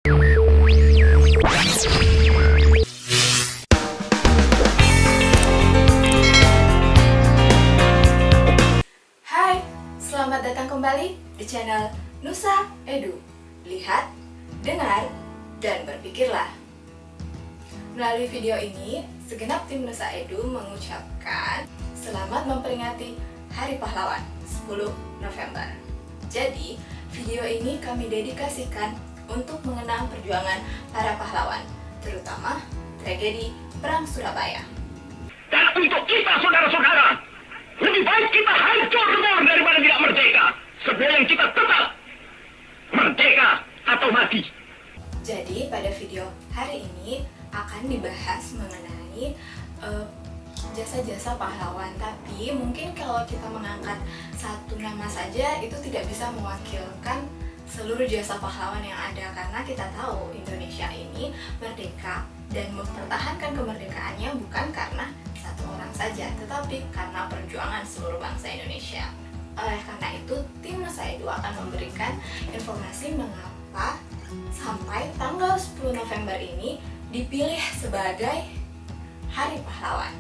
Hai, selamat datang kembali di channel Nusa Edu. Lihat, dengar, dan berpikirlah. Melalui video ini, segenap tim Nusa Edu mengucapkan selamat memperingati Hari Pahlawan 10 November. Jadi, video ini kami dedikasikan untuk mengenang perjuangan para pahlawan, terutama tragedi Perang Surabaya. Dan untuk kita saudara-saudara, lebih baik kita hancur semua daripada tidak merdeka. Sebelum kita tetap merdeka atau mati. Jadi pada video hari ini akan dibahas mengenai jasa-jasa pahlawan. Tapi mungkin kalau kita mengangkat satu nama saja itu tidak bisa mewakilkan seluruh jasa pahlawan yang ada, karena kita tahu Indonesia ini merdeka dan mempertahankan kemerdekaannya bukan karena satu orang saja, tetapi karena perjuangan seluruh bangsa Indonesia. Oleh karena itu, tim Nusa Edu akan memberikan informasi mengapa sampai tanggal 10 November ini dipilih sebagai Hari Pahlawan.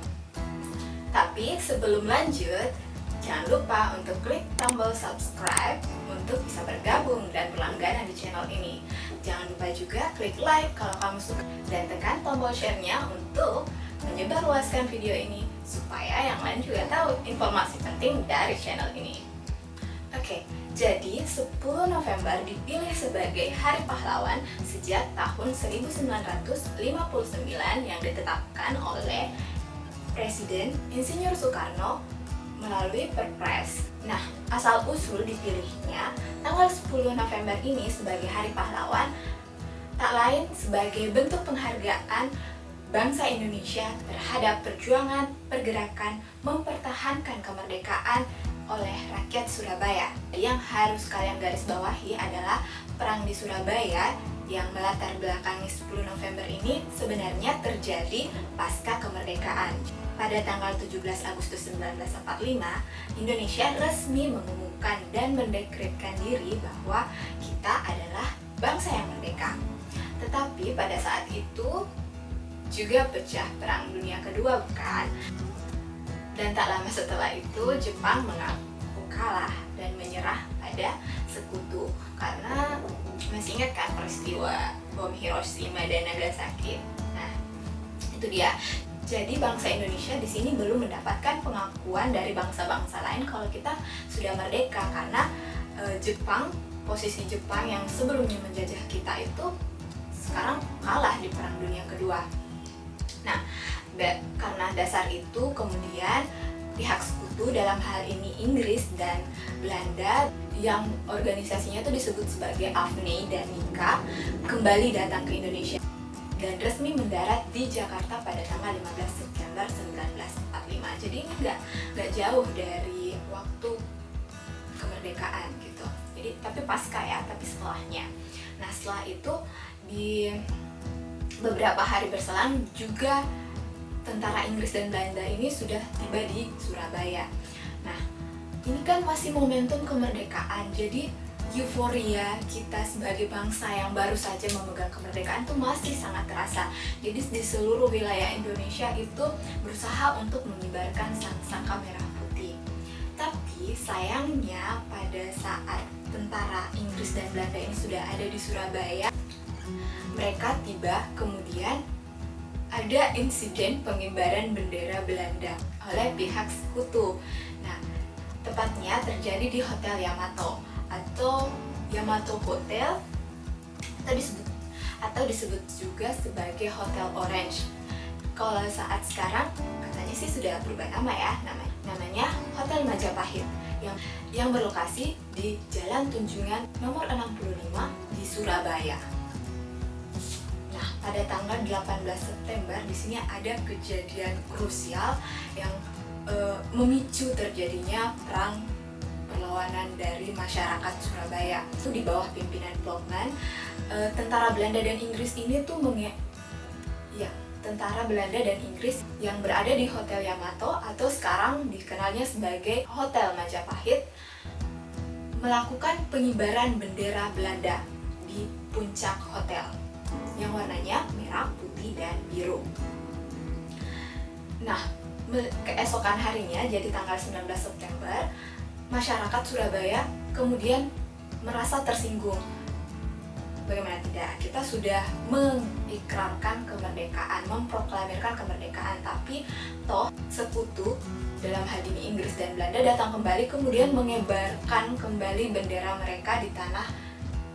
Tapi sebelum lanjut, jangan lupa untuk klik tombol subscribe untuk bisa bergabung dan berlangganan di channel ini. Jangan lupa juga klik like kalau kamu suka dan tekan tombol share-nya untuk menyebarluaskan video ini supaya yang lain juga tahu informasi penting dari channel ini. Oke, jadi 10 November dipilih sebagai Hari Pahlawan sejak tahun 1959 yang ditetapkan oleh Presiden Insinyur Soekarno melalui Perpres. Nah, asal-usul dipilihnya tanggal 10 November ini sebagai Hari Pahlawan tak lain sebagai bentuk penghargaan bangsa Indonesia terhadap perjuangan pergerakan mempertahankan kemerdekaan oleh rakyat Surabaya. Yang harus kalian garis bawahi adalah Perang di Surabaya yang melatar belakangi 10 November ini sebenarnya terjadi pasca kemerdekaan. Pada tanggal 17 Agustus 1945, Indonesia resmi mengumumkan dan mendekretkan diri bahwa kita adalah bangsa yang merdeka. Tetapi pada saat itu juga pecah Perang Dunia Kedua, bukan? Dan tak lama setelah itu Jepang mengaku kalah dan menyerah pada sekutu. Karena masih ingat kan peristiwa bom Hiroshima dan Nagasaki? Nah, itu dia. Jadi bangsa Indonesia di sini belum mendapatkan pengakuan dari bangsa-bangsa lain kalau kita sudah merdeka, karena posisi Jepang yang sebelumnya menjajah kita itu sekarang kalah di Perang Dunia Kedua. Nah, karena dasar itu kemudian pihak sekutu, dalam hal ini Inggris dan Belanda yang organisasinya itu disebut sebagai AFNI dan NICA, kembali datang ke Indonesia dan resmi mendarat di Jakarta pada tanggal 15 September 1945. Jadi ini nggak jauh dari waktu kemerdekaan gitu. Jadi tapi pasca ya, tapi setelahnya. Nah, setelah itu di beberapa hari berselang juga tentara Inggris dan Belanda ini sudah tiba di Surabaya. Nah, ini kan masih momentum kemerdekaan, jadi euforia kita sebagai bangsa yang baru saja memegang kemerdekaan itu masih sangat terasa. Jadi di seluruh wilayah Indonesia itu berusaha untuk mengibarkan sang-saka merah putih. Tapi sayangnya pada saat tentara Inggris dan Belanda ini sudah ada di Surabaya, mereka tiba, kemudian ada insiden pengibaran bendera Belanda oleh pihak sekutu. Nah, tepatnya terjadi di Hotel Yamato atau Yamato Hotel, atau disebut juga sebagai Hotel Orange. Kalau saat sekarang katanya sih sudah berubah nama ya, namanya Hotel Majapahit yang berlokasi di Jalan Tunjungan nomor 65 di Surabaya. Nah, pada tanggal 18 September di sini ada kejadian krusial yang memicu terjadinya perang perlawanan dari masyarakat Surabaya. Itu di bawah pimpinan Blokman. Tentara Belanda dan Inggris ini tuh tentara Belanda dan Inggris yang berada di Hotel Yamato atau sekarang dikenalnya sebagai Hotel Majapahit melakukan pengibaran bendera Belanda di puncak hotel. keesokan harinya, jadi tanggal 19 September, masyarakat Surabaya kemudian merasa tersinggung. Bagaimana tidak, kita sudah mengikrarkan kemerdekaan, memproklamirkan kemerdekaan, tapi toh sekutu, dalam hal ini Inggris dan Belanda, datang kembali kemudian mengibarkan kembali bendera mereka di tanah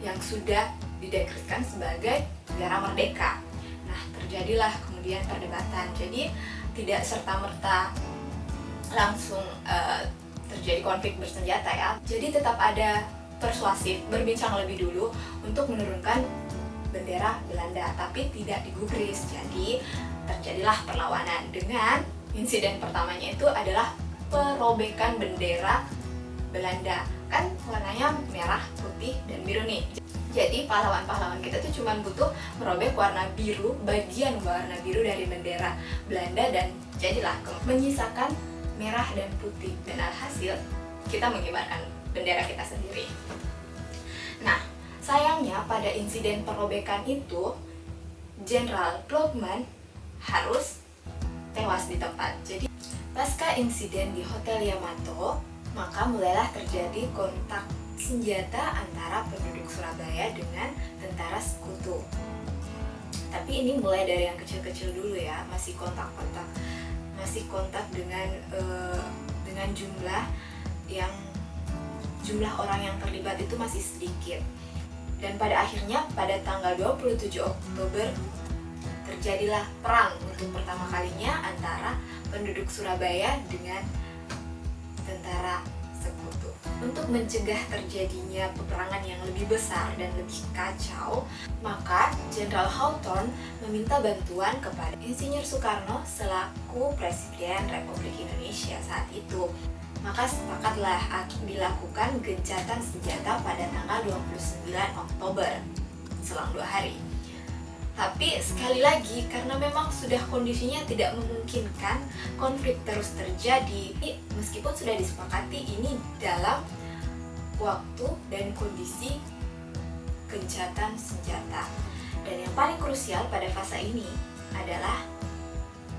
yang sudah dideklarasikan sebagai negara merdeka. Nah, terjadilah kemudian perdebatan. Jadi tidak serta-merta langsung terjadi konflik bersenjata ya. Jadi tetap ada persuasif, berbincang lebih dulu untuk menurunkan bendera Belanda, tapi tidak digubris. Jadi terjadilah perlawanan dengan insiden pertamanya itu adalah perobekan bendera Belanda. Kan warnanya merah, putih, dan biru nih. Jadi pahlawan-pahlawan kita tuh cuma butuh merobek warna biru, bagian warna biru dari bendera Belanda, dan jadilah menyisakan merah dan putih. Dan alhasil kita mengibarkan bendera kita sendiri. Nah, sayangnya pada insiden perobekan itu Jenderal Ploegman harus tewas di tempat. Jadi pasca insiden di Hotel Yamato, maka mulailah terjadi kontak senjata antara penduduk Surabaya dengan tentara sekutu. Tapi ini mulai dari yang kecil-kecil dulu ya, masih kontak dengan jumlah orang yang terlibat itu masih sedikit. Dan pada akhirnya pada tanggal 27 Oktober terjadilah perang untuk pertama kalinya antara penduduk Surabaya dengan tentara sekutu. Untuk mencegah terjadinya peperangan yang lebih besar dan lebih kacau, maka Jenderal Hawthorne meminta bantuan kepada Insinyur Soekarno selaku Presiden Republik Indonesia saat itu. Maka sepakatlah dilakukan gencatan senjata pada tanggal 29 Oktober, selang 2 hari. Tapi sekali lagi, karena memang sudah kondisinya tidak memungkinkan konflik terus terjadi, meskipun sudah disepakati ini dalam waktu dan kondisi gencatan senjata. Dan yang paling krusial pada fase ini adalah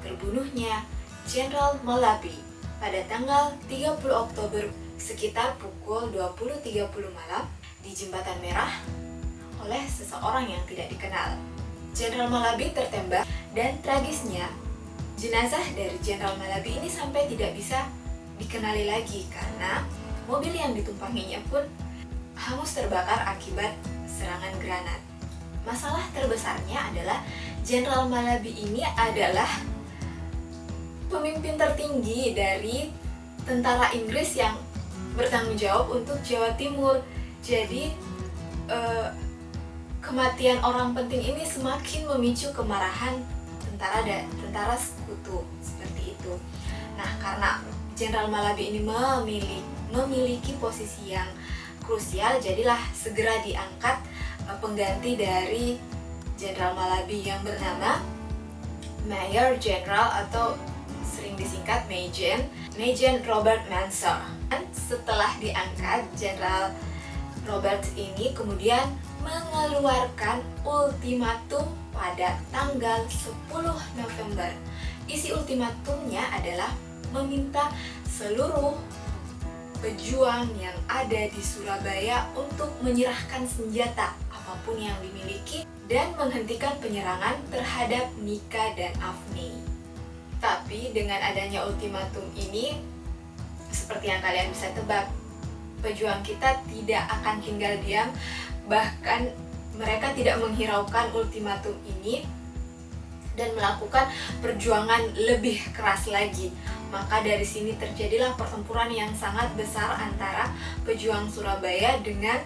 terbunuhnya Jenderal Malabi pada tanggal 30 Oktober sekitar pukul 20.30 malam di Jembatan Merah oleh seseorang yang tidak dikenal. Jenderal Malabi tertembak, dan tragisnya jenazah dari Jenderal Malabi ini sampai tidak bisa dikenali lagi karena mobil yang ditumpanginya pun hangus terbakar akibat serangan granat. Masalah terbesarnya adalah Jenderal Malabi ini adalah pemimpin tertinggi dari tentara Inggris yang bertanggung jawab untuk Jawa Timur. Jadi kematian orang penting ini semakin memicu kemarahan tentara sekutu seperti itu. Nah, karena Jenderal Malabi ini memiliki posisi yang krusial, jadilah segera diangkat pengganti dari Jenderal Malabi yang bernama Mayor Jenderal atau sering disingkat Majen Robert Mensah. Dan setelah diangkat, Jenderal Robert ini kemudian mengeluarkan ultimatum pada tanggal 10 November. Isi ultimatumnya adalah meminta seluruh pejuang yang ada di Surabaya untuk menyerahkan senjata apapun yang dimiliki dan menghentikan penyerangan terhadap Nika dan Afni. Tapi dengan adanya ultimatum ini, seperti yang kalian bisa tebak, pejuang kita tidak akan tinggal diam. Bahkan mereka tidak menghiraukan ultimatum ini dan melakukan perjuangan lebih keras lagi. Maka dari sini terjadilah pertempuran yang sangat besar antara pejuang Surabaya dengan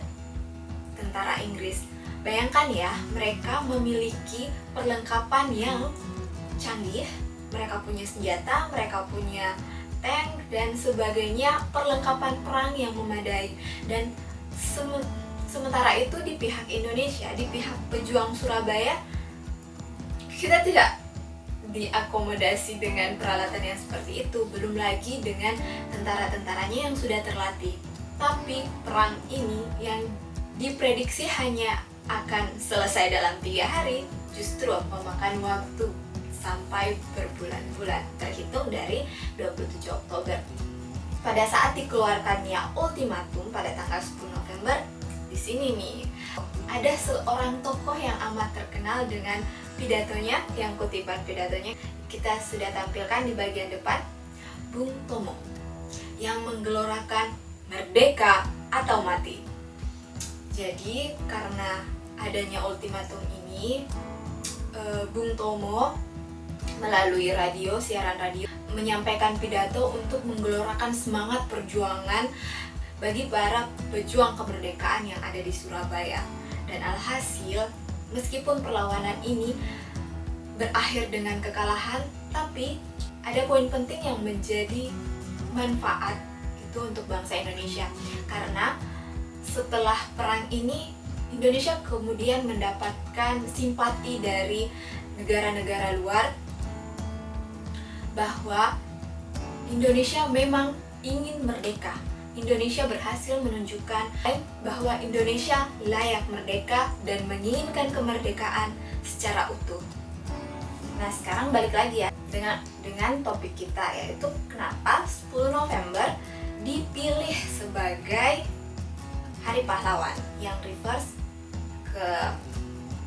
tentara Inggris. Bayangkan ya, mereka memiliki perlengkapan yang canggih, mereka punya senjata, mereka punya tank dan sebagainya, perlengkapan perang yang memadai. Dan sementara itu di pihak Indonesia, di pihak pejuang Surabaya, kita tidak diakomodasi dengan peralatan yang seperti itu, belum lagi dengan tentara-tentaranya yang sudah terlatih. Tapi perang ini yang diprediksi hanya akan selesai dalam 3 hari, justru memakan waktu sampai berbulan-bulan terhitung dari 27 Oktober. Pada saat dikeluarkannya ultimatum pada tanggal 10 November, di sini nih ada seorang tokoh yang amat terkenal dengan pidatonya, yang kutipan pidatonya kita sudah tampilkan di bagian depan, Bung Tomo, yang menggelorakan merdeka atau mati. Jadi karena adanya ultimatum ini, Bung Tomo melalui radio, siaran radio, menyampaikan pidato untuk menggelorakan semangat perjuangan bagi para pejuang kemerdekaan yang ada di Surabaya. Dan alhasil, meskipun perlawanan ini berakhir dengan kekalahan, tapi ada poin penting yang menjadi manfaat itu untuk bangsa Indonesia. Karena setelah perang ini, Indonesia kemudian mendapatkan simpati dari negara-negara luar bahwa Indonesia memang ingin merdeka. Indonesia berhasil menunjukkan bahwa Indonesia layak merdeka dan menginginkan kemerdekaan secara utuh. Nah, sekarang balik lagi ya dengan topik kita, yaitu kenapa 10 November dipilih sebagai Hari Pahlawan yang reverse ke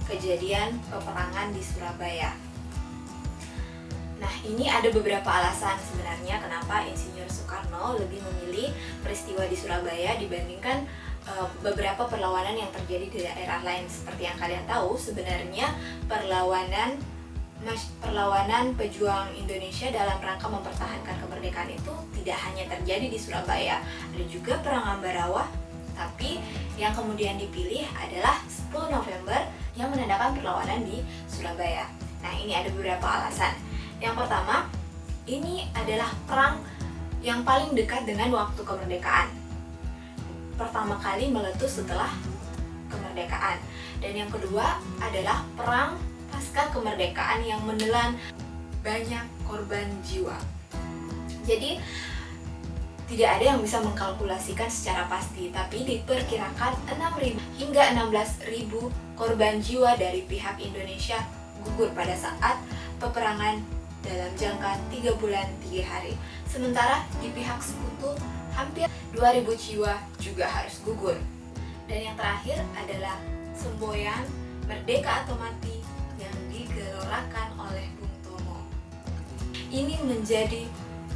kejadian peperangan di Surabaya. Nah, ini ada beberapa alasan sebenarnya kenapa Insinyur Soekarno lebih memilih peristiwa di Surabaya dibandingkan beberapa perlawanan yang terjadi di daerah lain. Seperti yang kalian tahu, sebenarnya perlawanan pejuang Indonesia dalam rangka mempertahankan kemerdekaan itu tidak hanya terjadi di Surabaya. Ada juga Perang Ambarawa, tapi yang kemudian dipilih adalah 10 November yang menandakan perlawanan di Surabaya. Nah, ini ada beberapa alasan. Yang pertama, ini adalah perang yang paling dekat dengan waktu kemerdekaan. Pertama kali meletus setelah kemerdekaan. Dan yang kedua adalah perang pasca kemerdekaan yang menelan banyak korban jiwa. Jadi tidak ada yang bisa mengkalkulasikan secara pasti, tapi diperkirakan 6.000 hingga 16.000 korban jiwa dari pihak Indonesia gugur pada saat peperangan dalam jangka 3 bulan 3 hari. Sementara di pihak sekutu hampir 2.000 jiwa juga harus gugur. Dan yang terakhir adalah semboyan Merdeka atau Mati yang digelorakan oleh Bung Tomo. Ini menjadi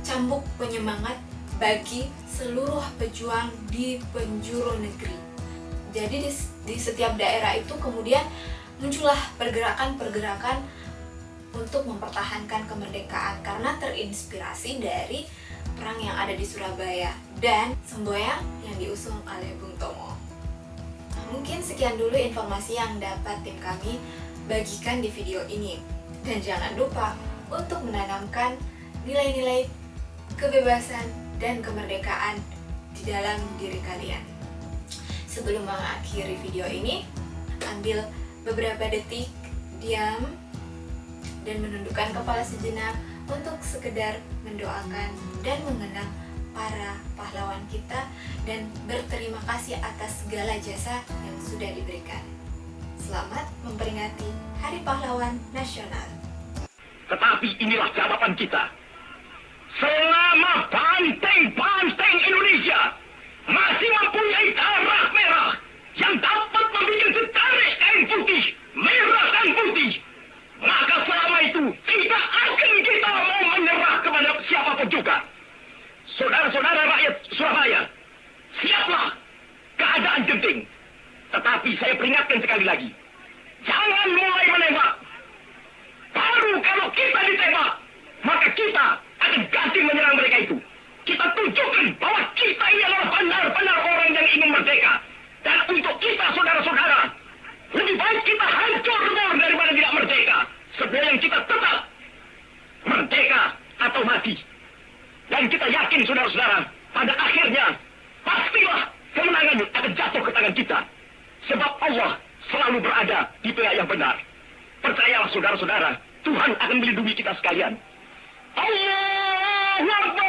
cambuk penyemangat bagi seluruh pejuang di penjuru negeri. Jadi di setiap daerah itu kemudian muncullah pergerakan-pergerakan untuk mempertahankan kemerdekaan karena terinspirasi dari perang yang ada di Surabaya dan semboyan yang diusung oleh Bung Tomo. Mungkin sekian dulu informasi yang dapat tim kami bagikan di video ini. Dan jangan lupa untuk menanamkan nilai-nilai kebebasan dan kemerdekaan di dalam diri kalian. Sebelum mengakhiri video ini, ambil beberapa detik, diam, dan menundukkan kepala sejenak untuk sekedar mendoakan dan mengenang para pahlawan kita dan berterima kasih atas segala jasa yang sudah diberikan. Selamat memperingati Hari Pahlawan Nasional. Tetapi inilah jawaban kita. Selama banteng-banteng Indonesia masih mempunyai darah merah yang dapat membuat setarik kain putih, merah dan putih, maka selama itu tidak akan kita mau menyerah kepada siapapun juga. Saudara-saudara rakyat Surabaya, siaplah, keadaan genting. Tetapi saya peringatkan sekali lagi, jangan mulai menembak. Baru kalau kita ditembak, maka kita akan ganti menyerang mereka itu. Kita tunjukkan bahwa kita ini adalah benar-benar orang yang ingin merdeka. Dan untuk kita, saudara-saudara, lebih baik kita hancur daripada tidak merdeka. Sebelum kita tetap merdeka atau mati. Dan kita yakin, saudara-saudara, pada akhirnya pastilah kemenangan akan jatuh ke tangan kita. Sebab Allah selalu berada di pihak yang benar. Percayalah, saudara-saudara, Tuhan akan melindungi kita sekalian. Allahu Akbar.